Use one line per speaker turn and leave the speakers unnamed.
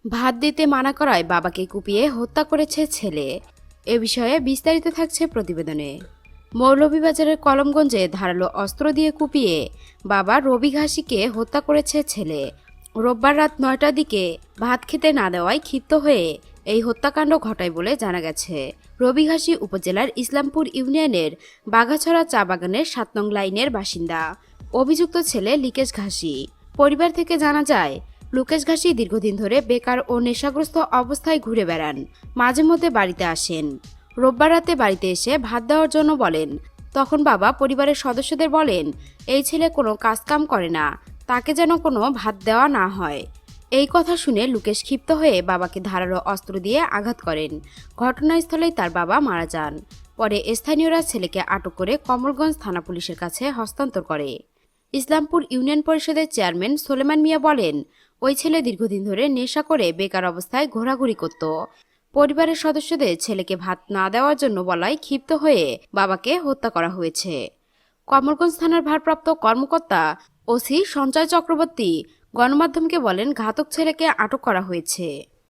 ভাত দিতে মানা করায় বাবাকে কুপিয়ে হত্যা করেছে ছেলে। এ বিষয়ে বিস্তারিত থাকছে প্রতিবেদনে। মৌলভীবাজারের কলমগঞ্জে ধারালো অস্ত্র দিয়ে কুপিয়ে বাবা রবি ঘাসিকে হত্যা করেছে ছেলে। রোববার রাত ৯টার দিকে ভাত খেতে না দেওয়ায় ক্ষিপ্ত হয়ে এই হত্যাকাণ্ড ঘটায় বলে জানা গেছে। রবিঘাসী উপজেলার ইসলামপুর ইউনিয়নের বাঘাছড়া চা বাগানের ৭ নং লাইনের বাসিন্দা অভিযুক্ত ছেলে লিকেশ ঘাসি। পরিবার থেকে জানা যায়, লুকেশ ঘাসি দীর্ঘদিন ধরে বেকার ও নেশাগ্রস্ত অবস্থায় ঘুরে বেড়ান, মাঝে মধ্যে বাড়িতে আসেন। রোববার রাতে বাড়িতে এসে ভাত দেওয়ার জন্য বলেন, তখন বাবা পরিবারের সদস্যদের বলেন এই ছেলে কোনো কাজকাম করে না, তাকে যেন কোনো ভাত দেওয়া না হয়। এই কথা শুনে লুকেশ ক্ষিপ্ত হয়ে বাবাকে ধারালো অস্ত্র দিয়ে আঘাত করেন। ঘটনাস্থলেই তার বাবা মারা যান। পরে স্থানীয়রা ছেলেকে আটক করে কমলগঞ্জ থানা পুলিশের কাছে হস্তান্তর করে। ইসলামপুর ইউনিয়ন পরিষদের চেয়ারম্যান সোলেমান মিয়া বলেন, ওই ছেলে দীর্ঘদিন ধরে নেশা করে বেকার অবস্থায় ঘোরাঘুরি করত। পরিবারের সদস্যদের ছেলেকে ভাত না দেওয়ার জন্য বলায় ক্ষিপ্ত হয়ে বাবাকে হত্যা করা হয়েছে। কমলগঞ্জ থানার ভারপ্রাপ্ত কর্মকর্তা ওসি সঞ্জয় চক্রবর্তী গণমাধ্যমকে বলেন, ঘাতক ছেলেকে আটক করা হয়েছে।